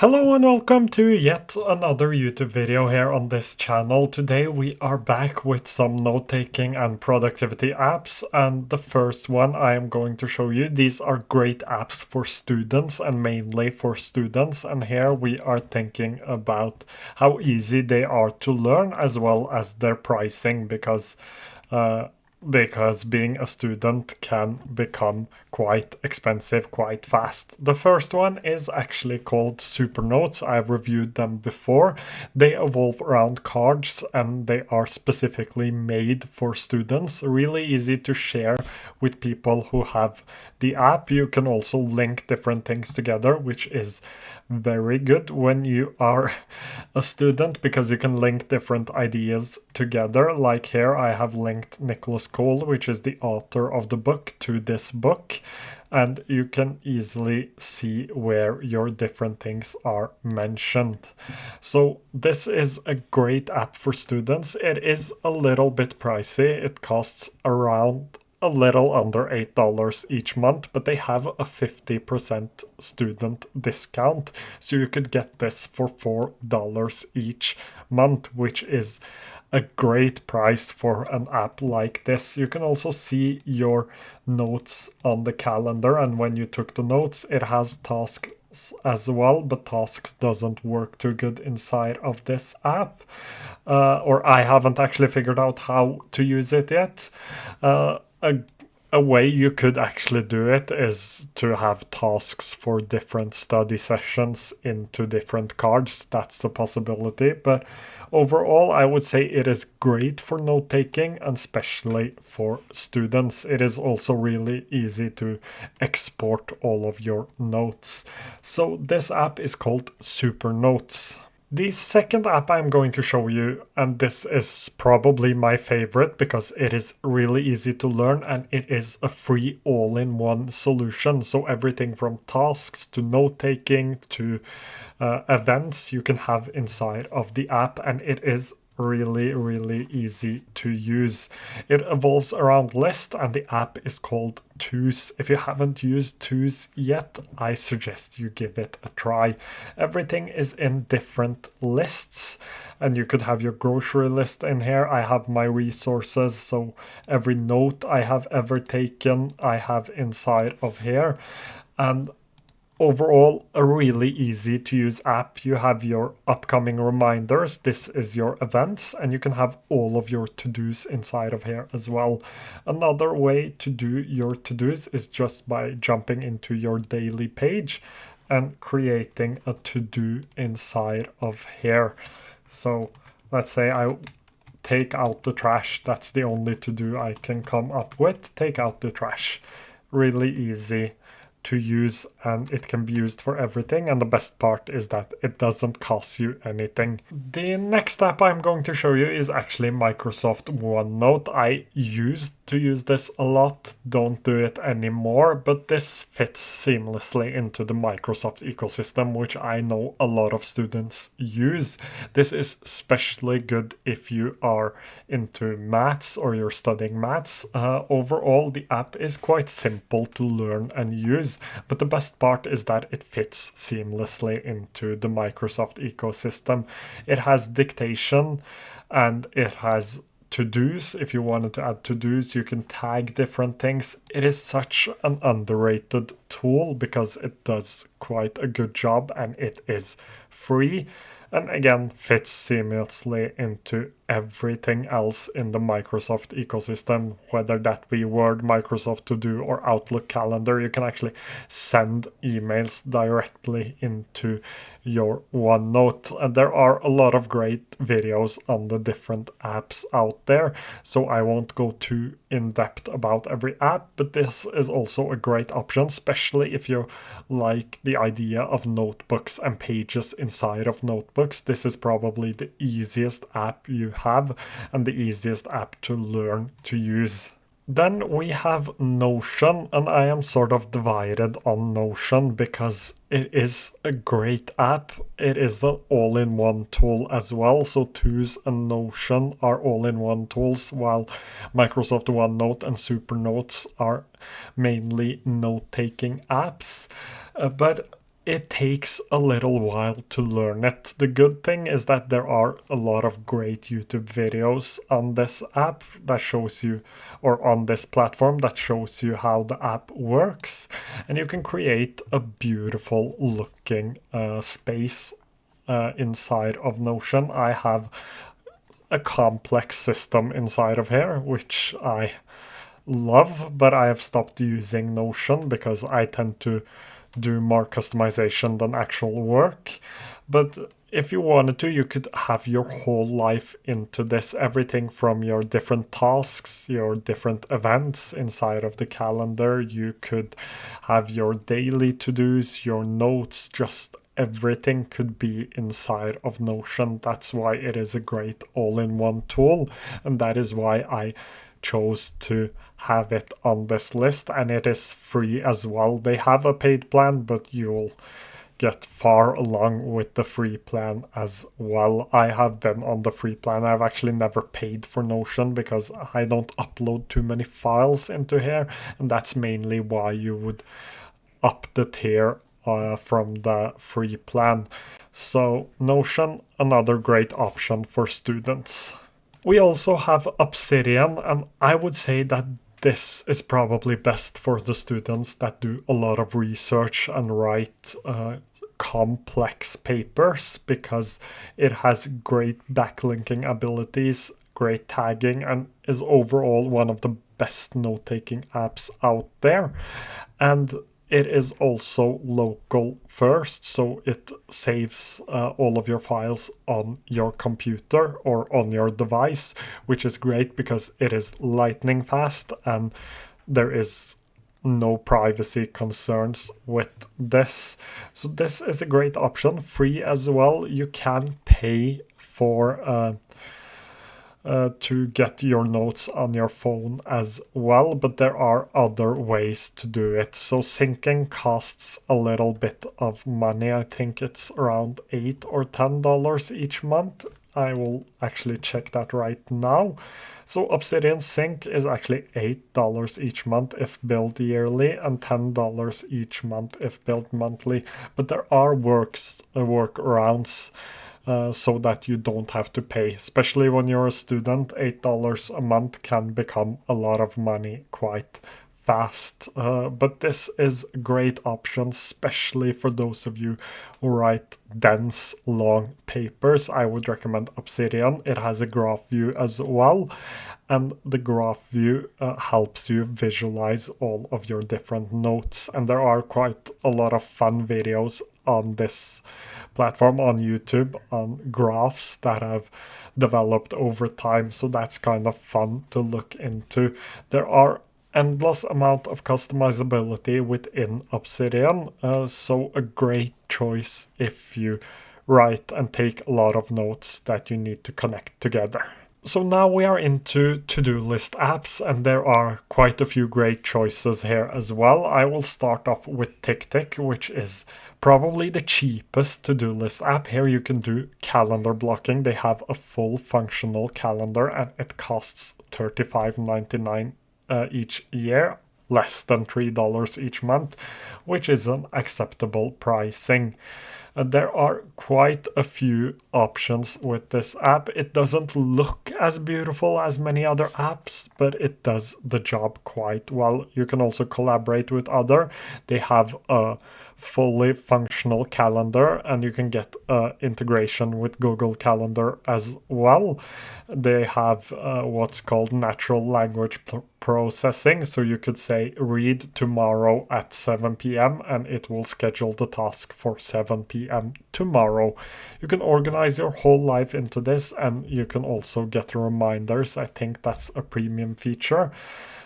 Hello and welcome to yet another YouTube video here on this channel. Today we are back with some note-taking and productivity apps, and the first one I am going to show you. These are great apps for students and mainly for students, and here we are thinking about how easy they are to learn as well as their pricing because being a student can become quite expensive quite fast. The first one is actually called Supernotes. I've reviewed them before. They evolve around cards and they are specifically made for students. Really easy to share with people who have the app. You can also link different things together, which is very good when you are a student because you can link different ideas together. Like here I have linked Nicholas Cole, which is the author of the book, to this book, and you can easily see where your different things are mentioned. So this is a great app for students. It is a little bit pricey. It costs around a little under $8 each month, but they have a 50% student discount, so you could get this for $4 each month, which is a great price for an app like this. You can also see your notes on the calendar, and when you took the notes, it has tasks as well, but tasks doesn't work too good inside of this app, or I haven't actually figured out how to use it yet. A way you could actually do it is to have tasks for different study sessions into different cards. That's the possibility. But overall, I would say it is great for note taking, and especially for students. It is also really easy to export all of your notes. So this app is called Supernotes. The second app I'm going to show you, and this is probably my favorite because it is really easy to learn and it is a free all-in-one solution. So everything from tasks to note-taking to events you can have inside of the app, and it is really easy to use. It evolves around list and the app is called Twos. If you haven't used Twos yet, I suggest you give it a try. Everything is in different lists, and you could have your grocery list in here. I have my resources, so every note I have ever taken I have inside of here. And overall, a really easy to use app. You have your upcoming reminders. This is your events, and you can have all of your to-dos inside of here as well. Another way to do your to-dos is just by jumping into your daily page and creating a to-do inside of here. So let's say I take out the trash. That's the only to-do I can come up with. Take out the trash. Really easy to use, and it can be used for everything, and the best part is that it doesn't cost you anything. The next app I'm going to show you is actually Microsoft OneNote. I used to use this a lot, don't do it anymore, but this fits seamlessly into the Microsoft ecosystem, which I know a lot of students use. This is especially good if you are into maths or you're studying maths. Overall, the app is quite simple to learn and use, but the best part is that it fits seamlessly into the Microsoft ecosystem. It has dictation and it has to-dos. If you wanted to add to-dos, you can tag different things. It is such an underrated tool because it does quite a good job and it is free, and again fits seamlessly into everything else in the Microsoft ecosystem, whether that be Word, Microsoft To Do, or Outlook Calendar. You can actually send emails directly into your OneNote, and there are a lot of great videos on the different apps out there, so I won't go too in depth about every app, but this is also a great option, especially if you like the idea of notebooks and pages inside of notebooks. This is probably the easiest app you have and the easiest app to learn to use. Then we have Notion, and I am sort of divided on Notion because it is a great app. It is an all-in-one tool as well. So Twos and Notion are all-in-one tools, while Microsoft OneNote and Supernotes are mainly note-taking apps. But it takes a little while to learn it. The good thing is that there are a lot of great YouTube videos on this app that shows you, or on this platform that shows you how the app works, and you can create a beautiful looking space inside of Notion. I have a complex system inside of here, which I love, but I have stopped using Notion because I tend to do more customization than actual work. But if you wanted to, you could have your whole life into this, everything from your different tasks, your different events inside of the calendar. You could have your daily to-dos, your notes, just everything could be inside of Notion. That's why it is a great all-in-one tool, and that is why I chose to have it on this list, and it is free as well. They have a paid plan, but you'll get far along with the free plan as well. I have been on the free plan. I've actually never paid for Notion because I don't upload too many files into here, and that's mainly why you would up the tier from the free plan. So Notion, another great option for students. We also have Obsidian, and I would say that this is probably best for the students that do a lot of research and write complex papers, because it has great backlinking abilities, great tagging, and is overall one of the best note-taking apps out there. And it is also local first, so it saves all of your files on your computer or on your device, which is great because it is lightning fast and there is no privacy concerns with this. So this is a great option, free as well. You can pay for to get your notes on your phone as well, but there are other ways to do it. So syncing costs a little bit of money. I think it's around $8 or $10 each month. I will actually check that right now. So Obsidian Sync is actually $8 each month if billed yearly, and $10 each month if billed monthly. But there are workarounds so that you don't have to pay. Especially when you're a student, $8 a month can become a lot of money quite fast. But this is a great option, especially for those of you who write dense, long papers. I would recommend Obsidian. It has a graph view as well, and the graph view helps you visualize all of your different notes. And there are quite a lot of fun videos on this platform on YouTube on graphs that have developed over time, so that's kind of fun to look into. There are endless amount of customizability within Obsidian, so a great choice if you write and take a lot of notes that you need to connect together. So now we are into to-do list apps, and there are quite a few great choices here as well. I will start off with TickTick, which is probably the cheapest to-do list app. Here you can do calendar blocking. They have a full functional calendar, and it costs $35.99 each year, less than $3 each month, which is an acceptable pricing. There are quite a few options with this app. It doesn't look as beautiful as many other apps, but it does the job quite well. You can also collaborate with other. They have a fully functional calendar, and you can get integration with Google Calendar as well. They have what's called natural language processing, so you could say read tomorrow at 7 p.m. and it will schedule the task for 7 p.m. tomorrow. You can organize your whole life into this, and you can also get reminders. I think that's a premium feature.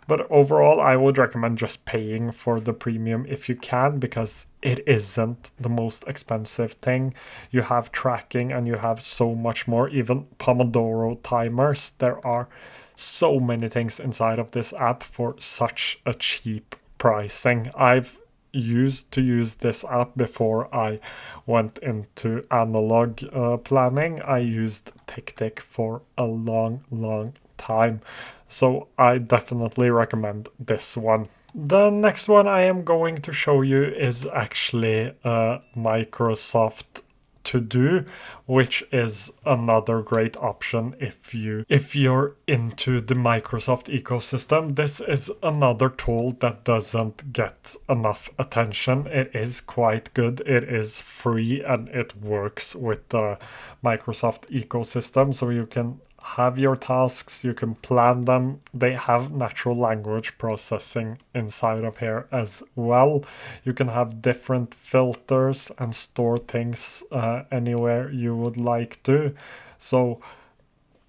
But overall, I would recommend just paying for the premium if you can, because it isn't the most expensive thing. You have tracking and you have so much more, even Pomodoro timers. There are so many things inside of this app for such a cheap pricing. I've used to use this app before I went into analog planning. I used TickTick for a long time. So I definitely recommend this one. The next one I am going to show you is actually Microsoft To Do, which is another great option if you're into the Microsoft ecosystem. This is another tool that doesn't get enough attention. It is quite good. It is free and it works with the Microsoft ecosystem, so you can have your tasks, you can plan them. They have natural language processing inside of here as well. You can have different filters and store things anywhere you would like to. So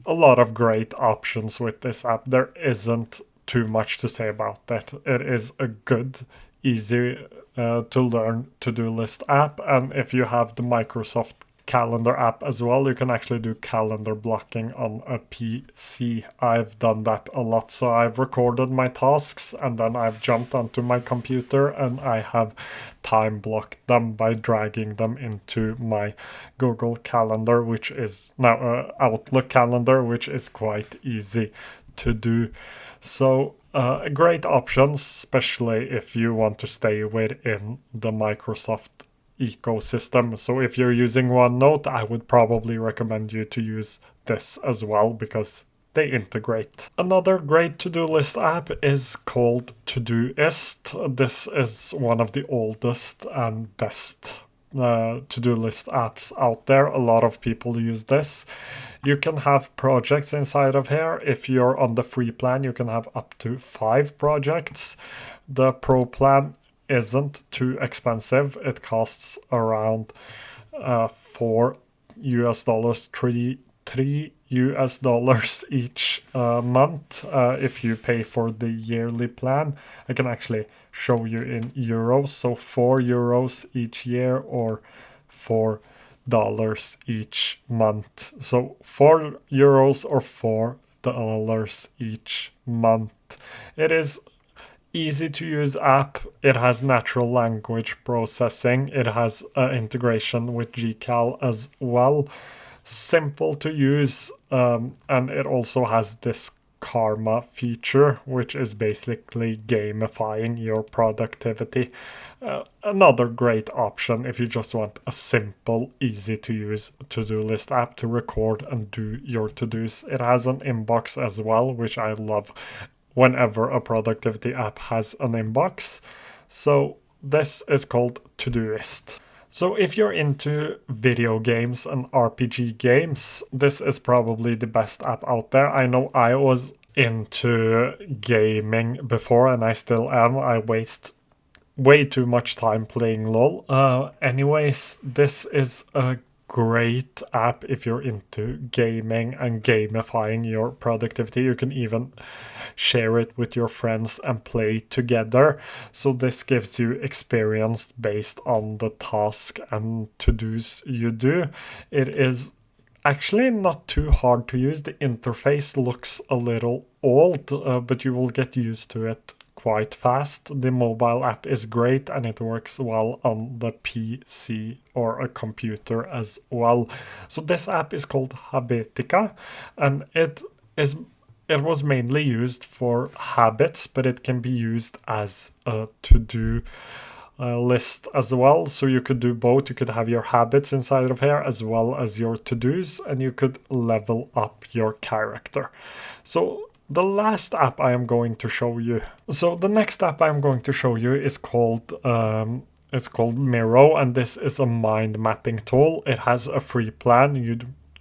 a lot of great options with this app. There isn't too much to say about that. It is a good, easy to learn to-do list app. And if you have the Microsoft calendar app as well, you can actually do calendar blocking on a PC. I've done that a lot. So I've recorded my tasks and then I've jumped onto my computer and I have time blocked them by dragging them into my Google Calendar, which is now Outlook calendar, which is quite easy to do. So a great option, especially if you want to stay within the Microsoft ecosystem. So if you're using OneNote, I would probably recommend you to use this as well because they integrate. Another great to-do list app is called Todoist. This is one of the oldest and best to-do list apps out there. A lot of people use this. You can have projects inside of here. If you're on the free plan, you can have up to 5 projects. The pro plan isn't too expensive. It costs around $4 $3 each month if you pay for the yearly plan. I can actually show you in euros. So €4 each year or $4 each month. So €4 or $4 each month. It is easy to use app. It has natural language processing. It has integration with GCal as well. Simple to use, and it also has this karma feature, which is basically gamifying your productivity. Another great option if you just want a simple, easy to use to-do list app to record and do your to-dos. It has an inbox as well, which I love whenever a productivity app has an inbox. So this is called Todoist. So if you're into video games and RPG games, this is probably the best app out there. I know I was into gaming before and I still am. I waste way too much time playing LOL. Anyways, this is a great app if you're into gaming and gamifying your productivity. You can even share it with your friends and play together. So this gives you experience based on the task and to-dos you do. It is actually not too hard to use. The interface looks a little old, but you will get used to it quite fast. The mobile app is great and it works well on the PC or a computer as well. So this app is called Habitica and it was mainly used for habits, but it can be used as a to-do list as well. So you could do both. You could have your habits inside of here as well as your to-dos, and you could level up your character. So the last app I am going to show you. So the next app I'm going to show you is called Miro, and this is a mind mapping tool. It has a free plan. You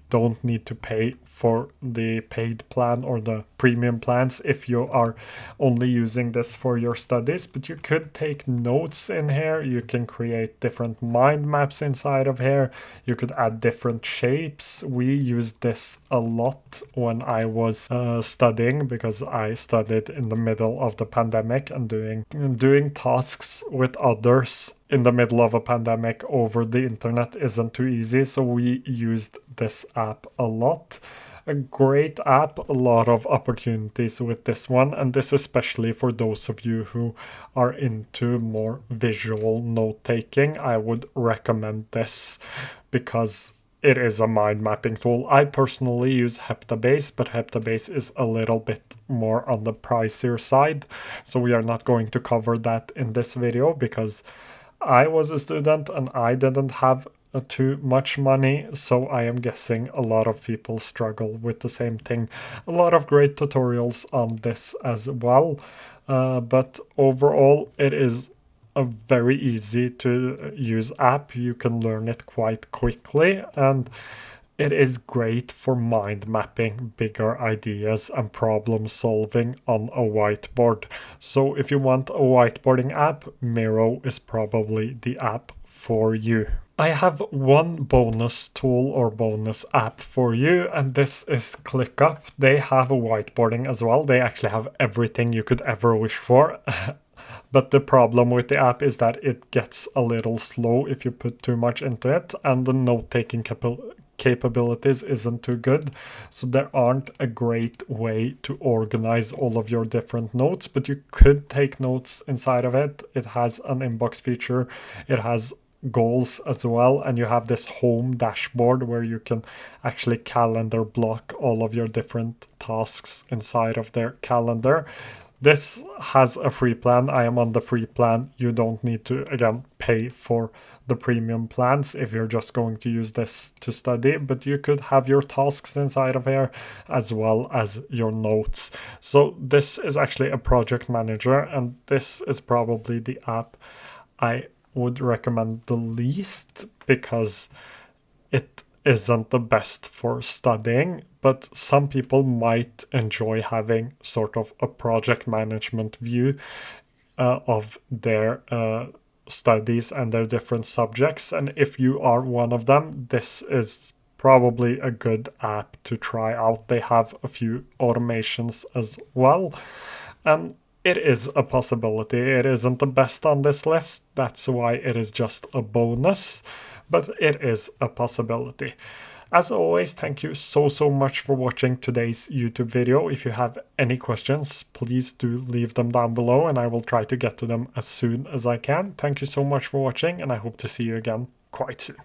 don't need to pay for the paid plan or the premium plans if you are only using this for your studies, but you could take notes in here. You can create different mind maps inside of here. You could add different shapes. We used this a lot when I was studying, because I studied in the middle of the pandemic, and doing tasks with others in the middle of a pandemic over the internet isn't too easy. So we used this app a lot. A great app, a lot of opportunities with this one, and this especially for those of you who are into more visual note taking. I would recommend this because it is a mind mapping tool. I personally use Heptabase, but Heptabase is a little bit more on the pricier side. So we are not going to cover that in this video because I was a student and I didn't have too much money, so I am guessing a lot of people struggle with the same thing. A lot of great tutorials on this as well, but overall it is a very easy to use app. You can learn it quite quickly, and it is great for mind mapping bigger ideas and problem solving on a whiteboard. So if you want a whiteboarding app, Miro is probably the app for you. I have one bonus tool or bonus app for you, and this is ClickUp. They have a whiteboarding as well. They actually have everything you could ever wish for. But the problem with the app is that it gets a little slow if you put too much into it, and the note-taking capabilities isn't too good. So there aren't a great way to organize all of your different notes, but you could take notes inside of it. It has an inbox feature. It has goals as well, and you have this home dashboard where you can actually calendar block all of your different tasks inside of their calendar. This has a free plan. I am on the free plan. You don't need to, again, pay for the premium plans if you're just going to use this to study, but you could have your tasks inside of here as well as your notes. So this is actually a project manager, and this is probably the app I would recommend the least because it isn't the best for studying, but some people might enjoy having sort of a project management view of their studies and their different subjects. And if you are one of them, this is probably a good app to try out. They have a few automations as well, and it is a possibility. It isn't the best on this list, that's why it is just a bonus, but it is a possibility. As always, thank you so much for watching today's YouTube video. If you have any questions, please do leave them down below and I will try to get to them as soon as I can. Thank you so much for watching, and I hope to see you again quite soon.